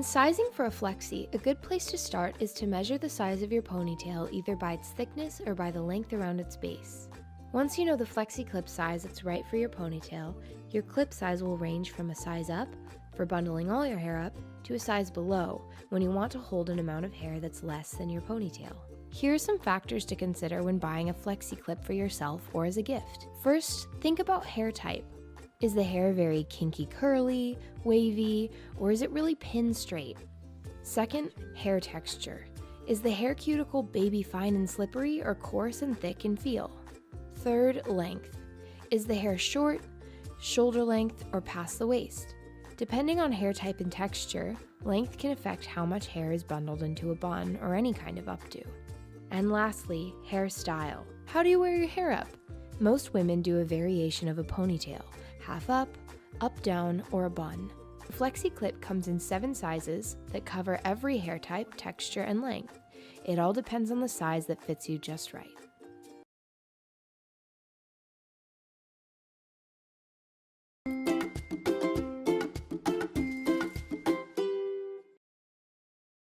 sizing for a flexi, a good place to start is to measure the size of your ponytail either by its thickness or by the length around its base. Once you know the flexi clip size that's right for your ponytail, your clip size will range from a size up, for bundling all your hair up, to a size below, when you want to hold an amount of hair that's less than your ponytail. Here are some factors to consider when buying a flexi clip for yourself or as a gift. First, think about hair type. Is the hair very kinky curly, wavy, or is it really pin straight? Second, hair texture. Is the hair cuticle baby fine and slippery or coarse and thick in feel? Third, length. Is the hair short, shoulder length, or past the waist? Depending on hair type and texture, length can affect how much hair is bundled into a bun or any kind of updo. And lastly, hairstyle. How do you wear your hair up? Most women do a variation of a ponytail, half up, up down, or a bun. The flexi clip comes in 7 sizes that cover every hair type, texture, and length. It all depends on the size that fits you just right.